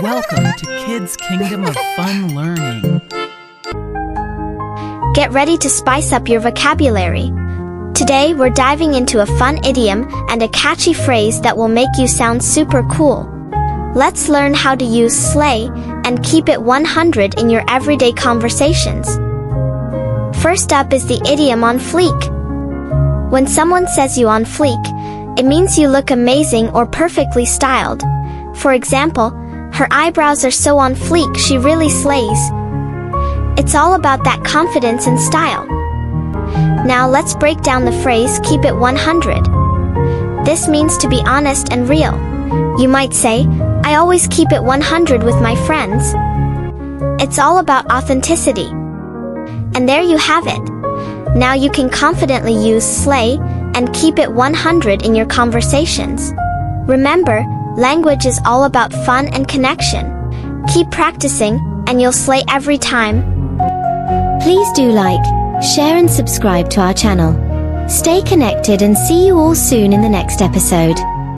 Welcome to Kids Kingdom of Fun Learning. Get ready to spice up your vocabulary. Today we're diving into a fun idiom and a catchy phrase that will make you sound super cool. Let's learn how to use slay and keep it 100 in your everyday conversations. First up is the idiom on fleek. When someone says you on fleek, it means you look amazing or perfectly styled. For example, her eyebrows are so on fleek she really slays. It's all about that confidence and style. Now let's break down the phrase keep it 100. This means to be honest and real. You might say, I always keep it 100 with my friends. It's all about authenticity. And there you have it. Now you can confidently use slay and keep it 100 in your conversations. Remember, language is all about fun and connection. Keep practicing, and you'll slay every time. Please do like, share and subscribe to our channel. Stay connected and see you all soon in the next episode.